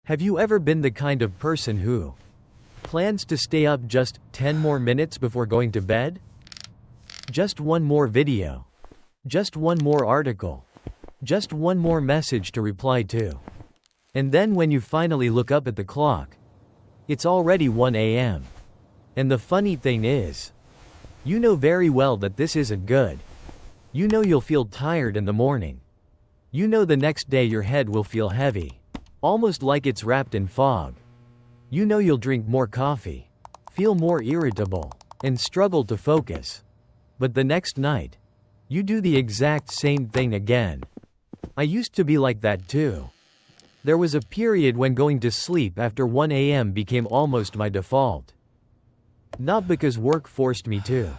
Have you ever been the kind of person who plans to stay up just 10 more minutes before going to bed? Just one more video. Just one more article. Just one more message to reply to. And then when you finally look up at the clock, it's already 1 a.m. And the funny thing is, you know very well that this isn't good. You know you'll feel tired in the morning. You know the next day your head will feel heavy, almost like it's wrapped in fog. You know you'll drink more coffee, feel more irritable, and struggle to focus. But the next night, you do the exact same thing again. I used to be like that too. There was a period when going to sleep after 1 a.m. became almost my default. Not because work forced me to,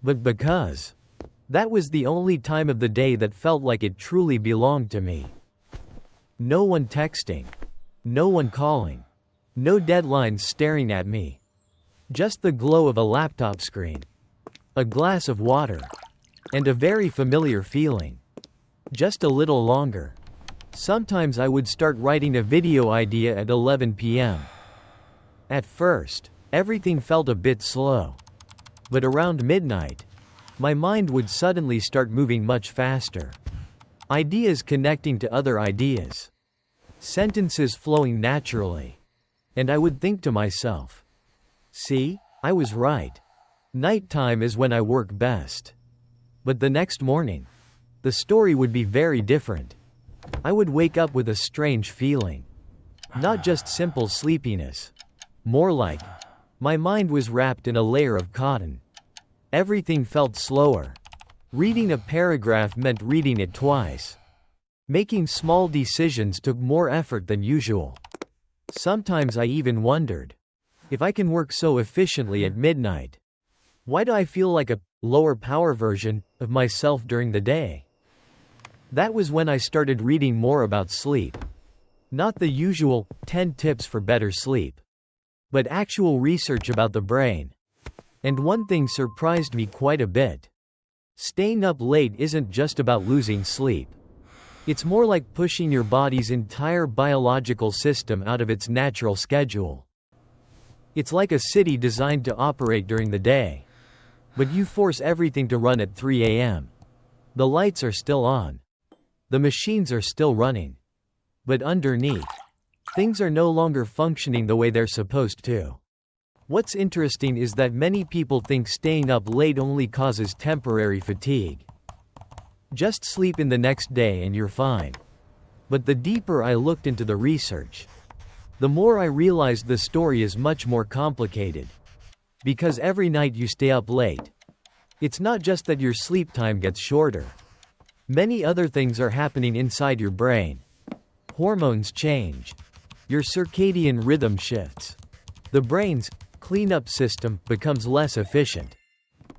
but because that was the only time of the day that felt like it truly belonged to me. No one texting. No one calling. No deadlines staring at me. Just the glow of a laptop screen. A glass of water. And a very familiar feeling. Just a little longer. Sometimes I would start writing a video idea at 11 p.m. At first, everything felt a bit slow. But around midnight, my mind would suddenly start moving much faster. Ideas connecting to other ideas. Sentences flowing naturally. And I would think to myself, see, I was right. Nighttime is when I work best. But the next morning, the story would be very different. I would wake up with a strange feeling. Not just simple sleepiness. More like, my mind was wrapped in a layer of cotton. Everything felt slower. Reading a paragraph meant reading it twice. Making small decisions took more effort than usual. Sometimes I even wondered, if I can work so efficiently at midnight, why do I feel like a lower power version of myself during the day? That was when I started reading more about sleep. Not the usual 10 tips for better sleep, but actual research about the brain. And one thing surprised me quite a bit. Staying up late isn't just about losing sleep. It's more like pushing your body's entire biological system out of its natural schedule. It's like a city designed to operate during the day. But you force everything to run at 3 a.m. The lights are still on. The machines are still running. But underneath, things are no longer functioning the way they're supposed to. What's interesting is that many people think staying up late only causes temporary fatigue. Just sleep in the next day and you're fine. But the deeper I looked into the research, the more I realized the story is much more complicated. Because every night you stay up late, it's not just that your sleep time gets shorter. Many other things are happening inside your brain. Hormones change. Your circadian rhythm shifts. The brain's cleanup system becomes less efficient.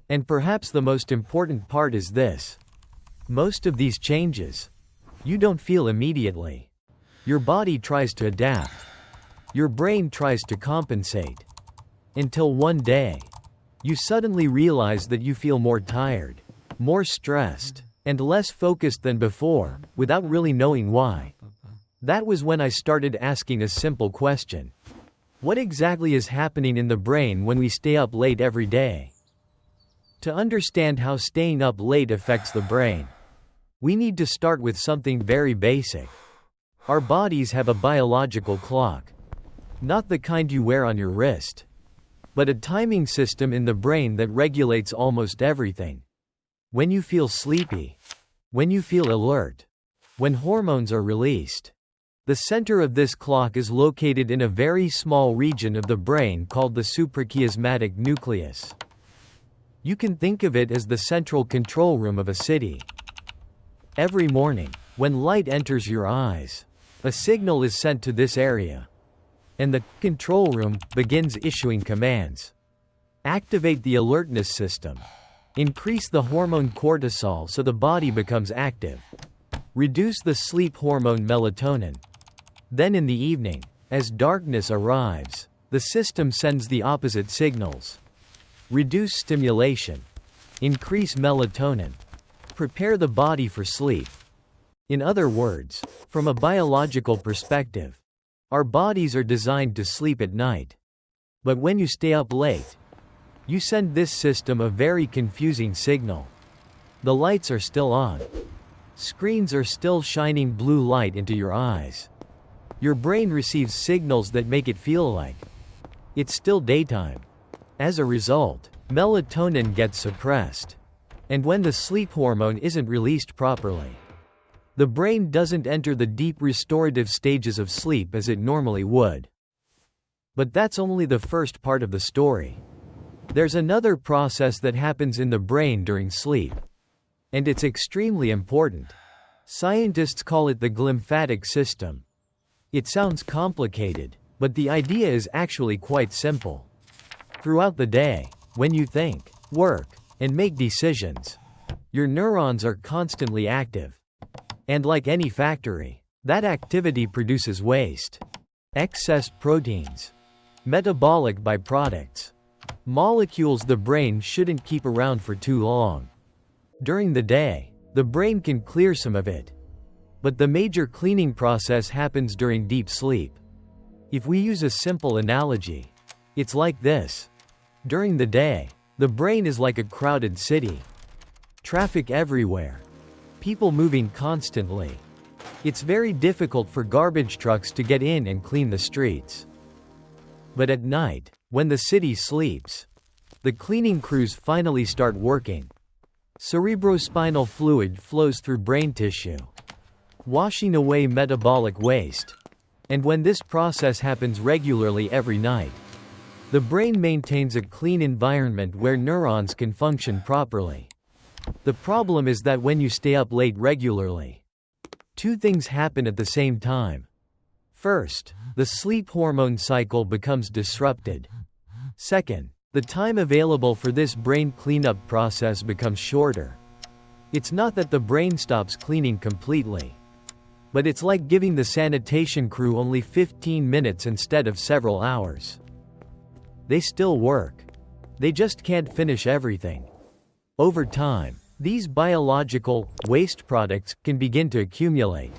And perhaps the most important part is this. Most of these changes, you don't feel immediately. Your body tries to adapt. Your brain tries to compensate. Until one day, you suddenly realize that you feel more tired, more stressed, and less focused than before, without really knowing why. That was when I started asking a simple question. What exactly is happening in the brain when we stay up late every day? To understand how staying up late affects the brain, we need to start with something very basic. Our bodies have a biological clock. Not the kind you wear on your wrist, but a timing system in the brain that regulates almost everything. When you feel sleepy, when you feel alert, when hormones are released. The center of this clock is located in a very small region of the brain called the suprachiasmatic nucleus. You can think of it as the central control room of a city. Every morning, when light enters your eyes, a signal is sent to this area. And the control room begins issuing commands. Activate the alertness system. Increase the hormone cortisol so the body becomes active. Reduce the sleep hormone melatonin. Then in the evening, as darkness arrives, the system sends the opposite signals. Reduce stimulation. Increase melatonin. Prepare the body for sleep. In other words, from a biological perspective, Our bodies are designed to sleep at night. But when you stay up late, you send this system a very confusing signal. The lights are still on. Screens are still shining blue light into your eyes. Your brain receives signals that make it feel like it's still daytime. As a result, melatonin gets suppressed. And when the sleep hormone isn't released properly, the brain doesn't enter the deep restorative stages of sleep as it normally would. But that's only the first part of the story. There's another process that happens in the brain during sleep. And it's extremely important. Scientists call it the glymphatic system. It sounds complicated, but the idea is actually quite simple. Throughout the day, when you think, work, and make decisions, your neurons are constantly active. And like any factory, that activity produces waste, excess proteins, metabolic byproducts, molecules the brain shouldn't keep around for too long. During the day, the brain can clear some of it. But the major cleaning process happens during deep sleep. If we use a simple analogy, it's like this. During the day, the brain is like a crowded city. Traffic everywhere. People moving constantly. It's very difficult for garbage trucks to get in and clean the streets. But at night, when the city sleeps, the cleaning crews finally start working. Cerebrospinal fluid flows through brain tissue, washing away metabolic waste. And when this process happens regularly every night, the brain maintains a clean environment where neurons can function properly. The problem is that when you stay up late regularly, two things happen at the same time. First, the sleep hormone cycle becomes disrupted. Second, the time available for this brain cleanup process becomes shorter. It's not that the brain stops cleaning completely, but it's like giving the sanitation crew only 15 minutes instead of several hours. They still work. They just can't finish everything. Over time, these biological waste products can begin to accumulate.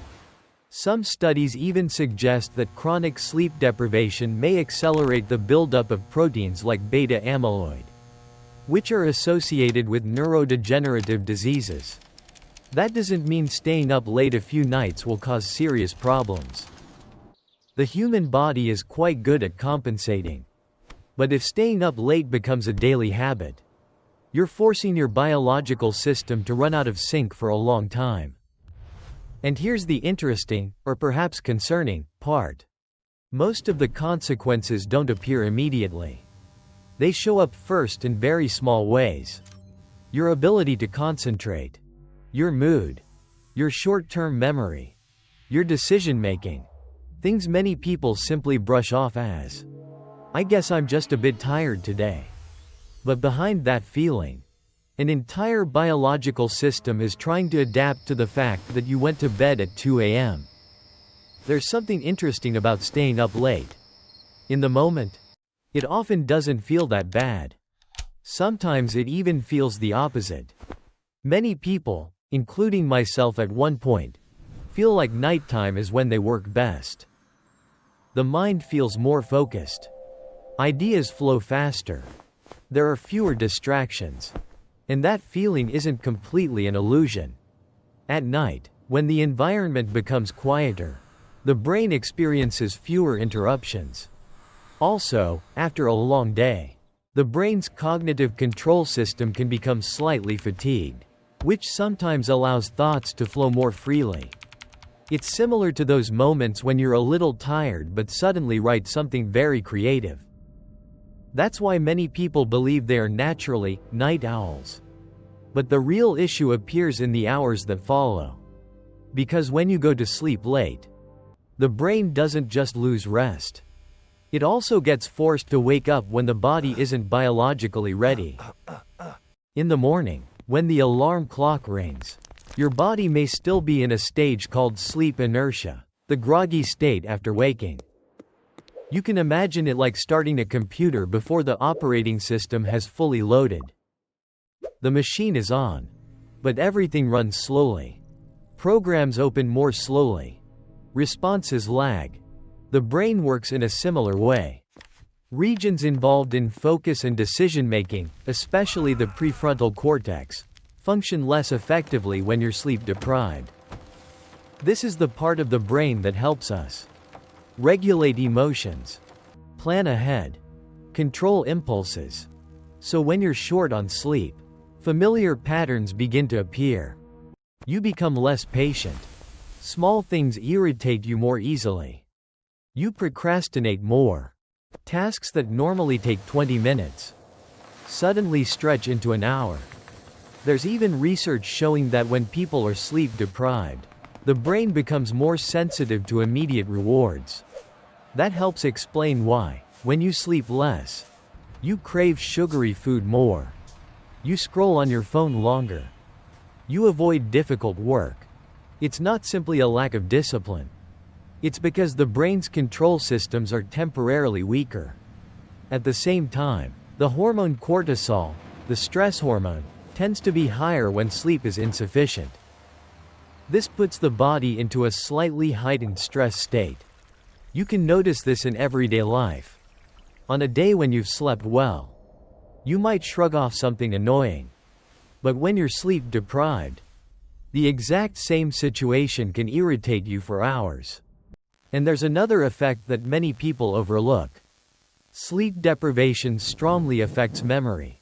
Some studies even suggest that chronic sleep deprivation may accelerate the buildup of proteins like beta amyloid, which are associated with neurodegenerative diseases. That doesn't mean staying up late a few nights will cause serious problems. The human body is quite good at compensating. But if staying up late becomes a daily habit, you're forcing your biological system to run out of sync for a long time. And here's the interesting, or perhaps concerning, part. Most of the consequences don't appear immediately. They show up first in very small ways. Your ability to concentrate, your mood, your short-term memory, your decision-making. Things many people simply brush off as, "I guess I'm just a bit tired today." But behind that feeling, an entire biological system is trying to adapt to the fact that you went to bed at 2 a.m. There's something interesting about staying up late. In the moment, it often doesn't feel that bad. Sometimes it even feels the opposite. Many people, including myself at one point, feel like nighttime is when they work best. The mind feels more focused. Ideas flow faster. There are fewer distractions. And that feeling isn't completely an illusion. At night, when the environment becomes quieter, the brain experiences fewer interruptions. Also, after a long day, the brain's cognitive control system can become slightly fatigued, which sometimes allows thoughts to flow more freely. It's similar to those moments when you're a little tired but suddenly write something very creative. That's why many people believe they are naturally night owls. But the real issue appears in the hours that follow. Because when you go to sleep late, the brain doesn't just lose rest. It also gets forced to wake up when the body isn't biologically ready. In the morning, when the alarm clock rings, your body may still be in a stage called sleep inertia, the groggy state after waking. You can imagine it like starting a computer before the operating system has fully loaded. The machine is on, but everything runs slowly. Programs open more slowly. Responses lag. The brain works in a similar way. Regions involved in focus and decision-making, especially the prefrontal cortex, function less effectively when you're sleep-deprived. This is the part of the brain that helps us regulate emotions, plan ahead, control impulses. So when you're short on sleep, familiar patterns begin to appear. You become less patient. Small things irritate you more easily. You procrastinate more. Tasks that normally take 20 minutes suddenly stretch into an hour. There's even research showing that when people are sleep deprived, the brain becomes more sensitive to immediate rewards. That helps explain why, when you sleep less, you crave sugary food more. You scroll on your phone longer. You avoid difficult work. It's not simply a lack of discipline. It's because the brain's control systems are temporarily weaker. At the same time, the hormone cortisol, the stress hormone, tends to be higher when sleep is insufficient. This puts the body into a slightly heightened stress state. You can notice this in everyday life. On a day when you've slept well, you might shrug off something annoying. But when you're sleep deprived, the exact same situation can irritate you for hours. And there's another effect that many people overlook. Sleep deprivation strongly affects memory.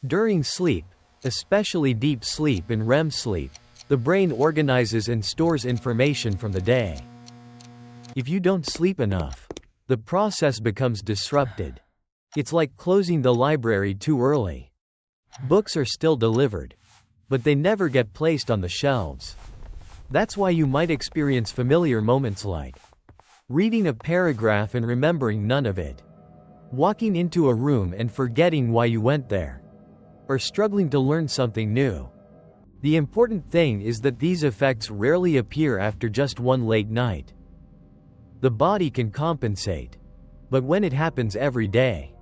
During sleep, especially deep sleep and REM sleep, the brain organizes and stores information from the day. If you don't sleep enough, the process becomes disrupted. It's like closing the library too early. Books are still delivered, but they never get placed on the shelves. That's why you might experience familiar moments like reading a paragraph and remembering none of it, walking into a room and forgetting why you went there, or struggling to learn something new. The important thing is that these effects rarely appear after just one late night. The body can compensate, but when it happens every day,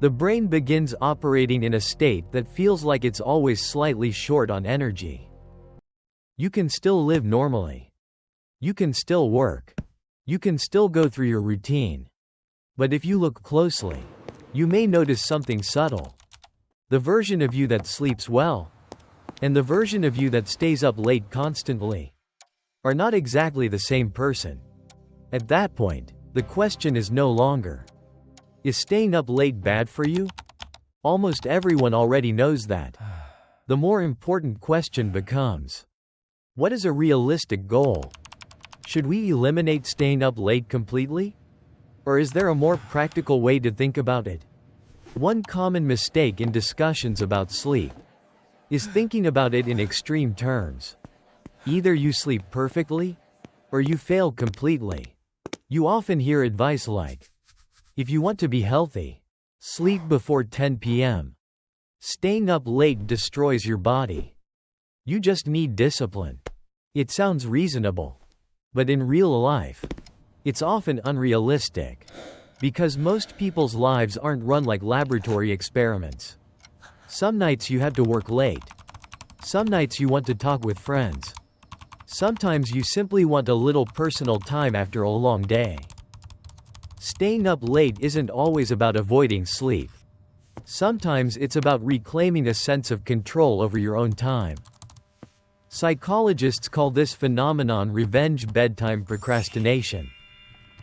the brain begins operating in a state that feels like it's always slightly short on energy. You can still live normally. You can still work. You can still go through your routine. But if you look closely, you may notice something subtle. The version of you that sleeps well, and the version of you that stays up late constantly, are not exactly the same person. At that point, the question is no longer, is staying up late bad for you? Almost everyone already knows that. The more important question becomes, what is a realistic goal? Should we eliminate staying up late completely? Or is there a more practical way to think about it? One common mistake in discussions about sleep is thinking about it in extreme terms. Either you sleep perfectly, or you fail completely. You often hear advice like, if you want to be healthy, sleep before 10 p.m. Staying up late destroys your body. You just need discipline. It sounds reasonable. But in real life, it's often unrealistic. Because most people's lives aren't run like laboratory experiments. Some nights you have to work late. Some nights you want to talk with friends. Sometimes you simply want a little personal time after a long day. Staying up late isn't always about avoiding sleep. Sometimes it's about reclaiming a sense of control over your own time. Psychologists call this phenomenon revenge bedtime procrastination.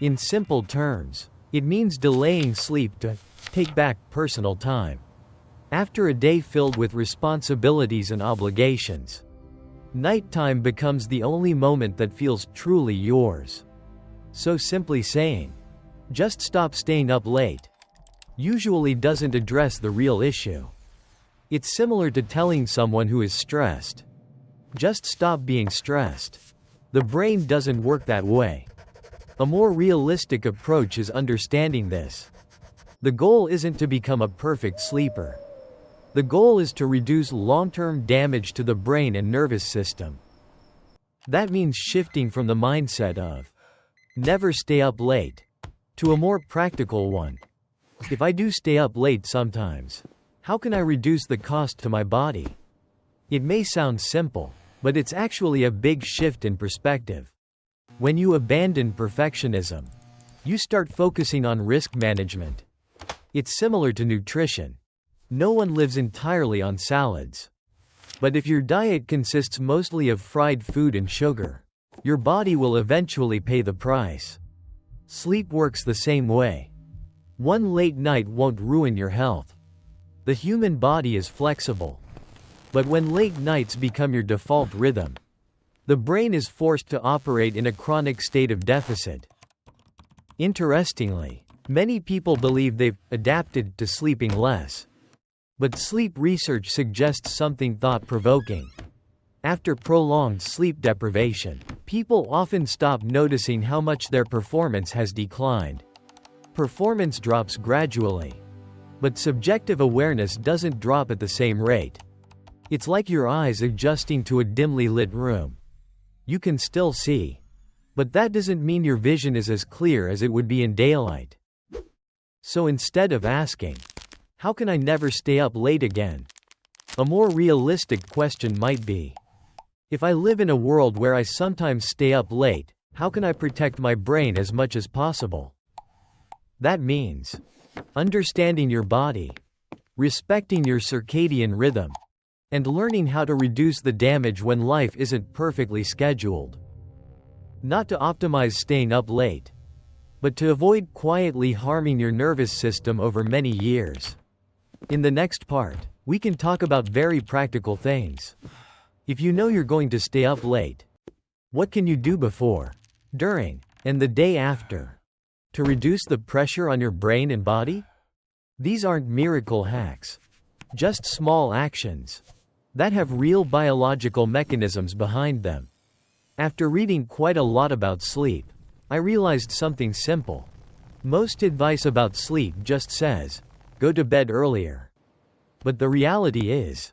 In simple terms, it means delaying sleep to take back personal time. After a day filled with responsibilities and obligations, nighttime becomes the only moment that feels truly yours. So simply saying, just stop staying up late, usually doesn't address the real issue. It's similar to telling someone who is stressed, just stop being stressed. The brain doesn't work that way. A more realistic approach is understanding this. The goal isn't to become a perfect sleeper. The goal is to reduce long-term damage to the brain and nervous system. That means shifting from the mindset of never stay up late to a more practical one. If I do stay up late sometimes, how can I reduce the cost to my body? It may sound simple, but it's actually a big shift in perspective. When you abandon perfectionism, You start focusing on risk management. It's similar to nutrition. No one lives entirely on salads. But if your diet consists mostly of fried food and sugar, your body will eventually pay the price. Sleep works the same way. One late night won't ruin your health. The human body is flexible. But when late nights become your default rhythm, the brain is forced to operate in a chronic state of deficit. Interestingly, many people believe they've adapted to sleeping less. But sleep research suggests something thought-provoking. After prolonged sleep deprivation, people often stop noticing how much their performance has declined. Performance drops gradually. But subjective awareness doesn't drop at the same rate. It's like your eyes adjusting to a dimly lit room. You can still see. But that doesn't mean your vision is as clear as it would be in daylight. So instead of asking, "How can I never stay up late again?" a more realistic question might be, "If I live in a world where I sometimes stay up late, how can I protect my brain as much as possible?" That means understanding your body, respecting your circadian rhythm, and learning how to reduce the damage when life isn't perfectly scheduled. Not to optimize staying up late, but to avoid quietly harming your nervous system over many years. In the next part, we can talk about very practical things. If you know you're going to stay up late, what can you do before, during, and the day after to reduce the pressure on your brain and body? These aren't miracle hacks, just small actions that have real biological mechanisms behind them. After reading quite a lot about sleep, I realized something simple. Most advice about sleep just says, go to bed earlier. But the reality is,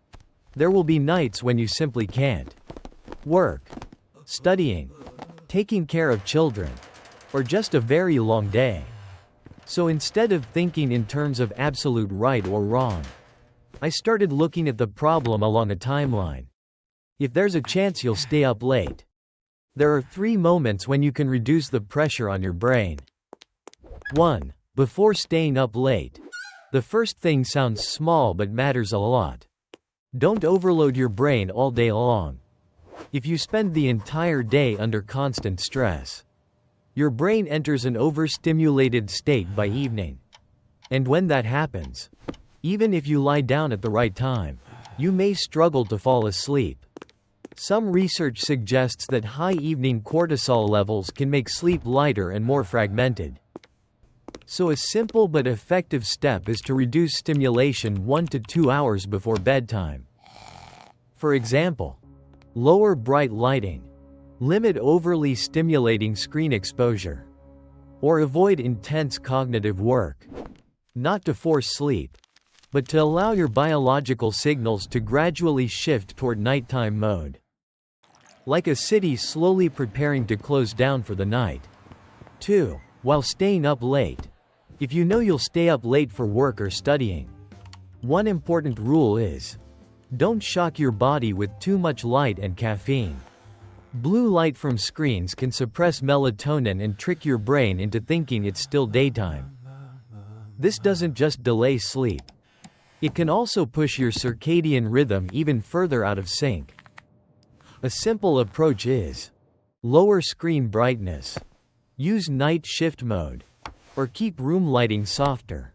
there will be nights when you simply can't. Work, studying, taking care of children, or just a very long day. So instead of thinking in terms of absolute right or wrong, I started looking at the problem along a timeline. If there's a chance you'll stay up late, there are 3 moments when you can reduce the pressure on your brain. 1. Before staying up late. The first thing sounds small but matters a lot. Don't overload your brain all day long. If you spend the entire day under constant stress, your brain enters an overstimulated state by evening. And when that happens, even if you lie down at the right time, you may struggle to fall asleep. Some research suggests that high evening cortisol levels can make sleep lighter and more fragmented. So a simple but effective step is to reduce stimulation 1 to 2 hours before bedtime. For example, lower bright lighting, limit overly stimulating screen exposure, or avoid intense cognitive work. Not to force sleep, but to allow your biological signals to gradually shift toward nighttime mode. Like a city slowly preparing to close down for the night. 2. While staying up late. If you know you'll stay up late for work or studying, one important rule is, don't shock your body with too much light and caffeine. Blue light from screens can suppress melatonin and trick your brain into thinking it's still daytime. This doesn't just delay sleep. It can also push your circadian rhythm even further out of sync. A simple approach is, lower screen brightness, use night shift mode, or keep room lighting softer.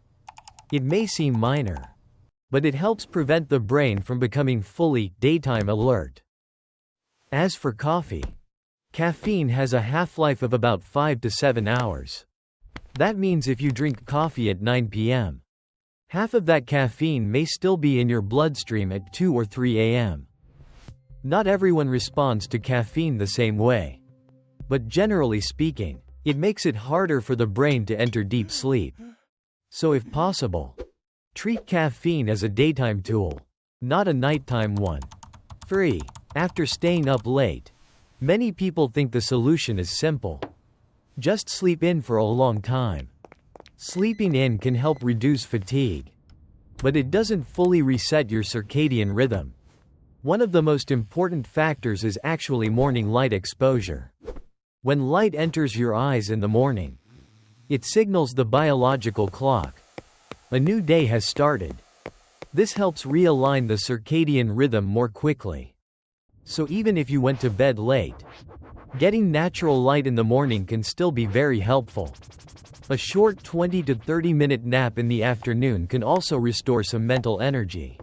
It may seem minor, but it helps prevent the brain from becoming fully daytime alert. As for coffee, caffeine has a half-life of about 5 to 7 hours. That means if you drink coffee at 9 p.m., half of that caffeine may still be in your bloodstream at 2 or 3 a.m. Not everyone responds to caffeine the same way. But generally speaking, it makes it harder for the brain to enter deep sleep. So if possible, treat caffeine as a daytime tool, not a nighttime one. 3. After staying up late, many people think the solution is simple. Just sleep in for a long time. Sleeping in can help reduce fatigue, but it doesn't fully reset your circadian rhythm. One of the most important factors is actually morning light exposure. When light enters your eyes in the morning, It signals the biological clock. A new day has started. This helps realign the circadian rhythm more quickly. So even if you went to bed late, getting natural light in the morning can still be very helpful. A short 20 to 30 minute nap in the afternoon can also restore some mental energy.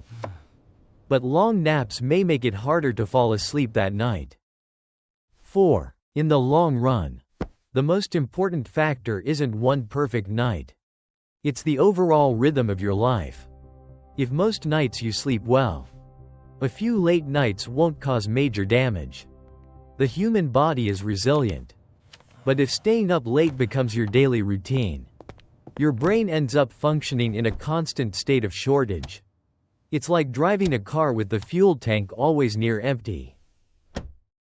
But long naps may make it harder to fall asleep that night. 4. In the long run, the most important factor isn't one perfect night. It's the overall rhythm of your life. If most nights you sleep well, a few late nights won't cause major damage. The human body is resilient. But if staying up late becomes your daily routine, your brain ends up functioning in a constant state of shortage. It's like driving a car with the fuel tank always near empty.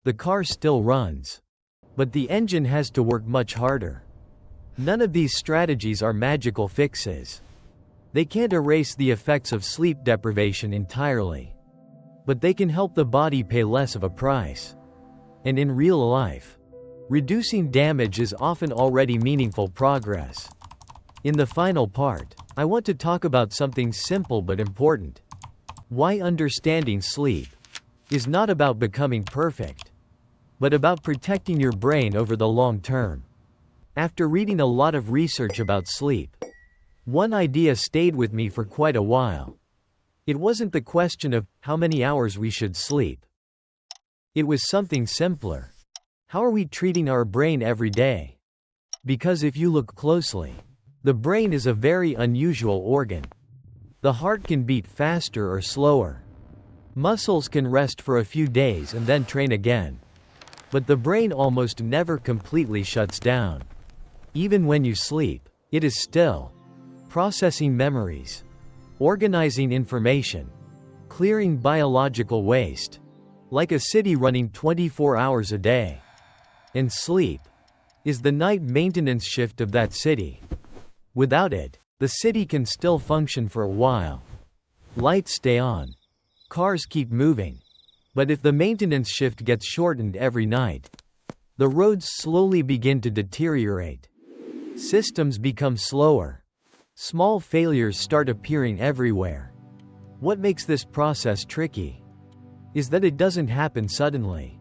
The car still runs, but the engine has to work much harder. None of these strategies are magical fixes. They can't erase the effects of sleep deprivation entirely, but they can help the body pay less of a price. And in real life, reducing damage is often already meaningful progress. In the final part, I want to talk about something simple but important. Why understanding sleep is not about becoming perfect, but about protecting your brain over the long term. After reading a lot of research about sleep, one idea stayed with me for quite a while. It wasn't the question of how many hours we should sleep. It was something simpler. How are we treating our brain every day? Because if you look closely, the brain is a very unusual organ. The heart can beat faster or slower. Muscles can rest for a few days and then train again. But the brain almost never completely shuts down. Even when you sleep, it is still processing memories, organizing information, clearing biological waste, like a city running 24 hours a day. And sleep is the night maintenance shift of that city. Without it, the city can still function for a while. Lights stay on, cars keep moving. But if the maintenance shift gets shortened every night, the roads slowly begin to deteriorate. Systems become slower. Small failures start appearing everywhere. What makes this process tricky is that it doesn't happen suddenly.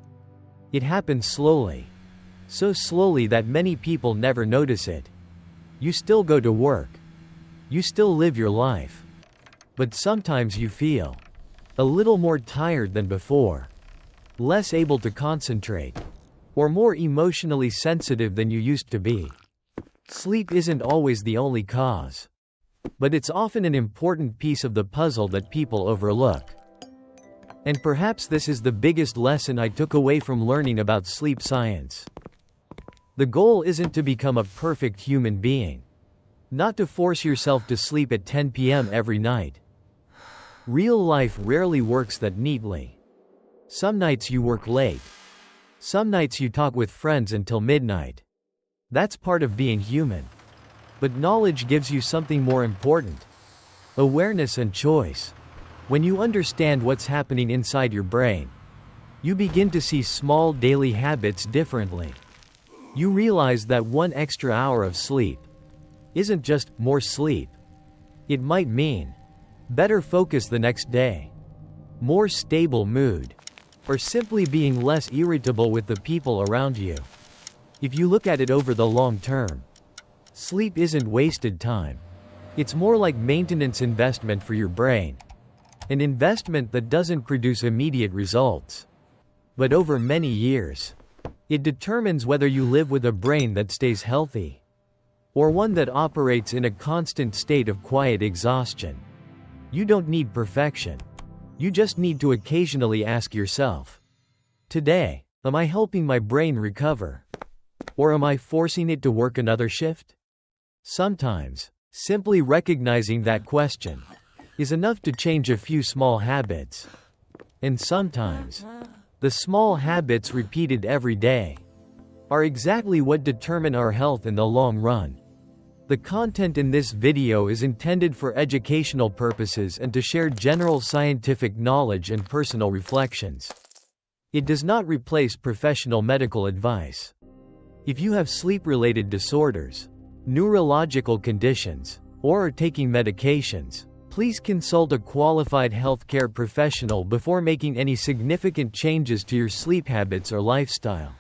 It happens slowly. So slowly that many people never notice it. You still go to work. You still live your life. But sometimes you feel a little more tired than before, less able to concentrate, or more emotionally sensitive than you used to be. Sleep isn't always the only cause, but it's often an important piece of the puzzle that people overlook. And perhaps this is the biggest lesson I took away from learning about sleep science. The goal isn't to become a perfect human being, not to force yourself to sleep at 10 p.m. every night. Real life rarely works that neatly. Some nights you work late. Some nights you talk with friends until midnight. That's part of being human. But knowledge gives you something more important: awareness and choice. When you understand what's happening inside your brain, you begin to see small daily habits differently. You realize that one extra hour of sleep isn't just more sleep. It might mean better focus the next day, more stable mood, or simply being less irritable with the people around you. If you look at it over the long term, sleep isn't wasted time. It's more like maintenance investment for your brain. An investment that doesn't produce immediate results, but over many years. It determines whether you live with a brain that stays healthy, or one that operates in a constant state of quiet exhaustion. You don't need perfection. You just need to occasionally ask yourself, today, am I helping my brain recover? Or am I forcing it to work another shift? Sometimes, simply recognizing that question is enough to change a few small habits. And sometimes, the small habits repeated every day are exactly what determine our health in the long run. The content in this video is intended for educational purposes and to share general scientific knowledge and personal reflections. It does not replace professional medical advice. If you have sleep-related disorders, neurological conditions, or are taking medications, please consult a qualified healthcare professional before making any significant changes to your sleep habits or lifestyle.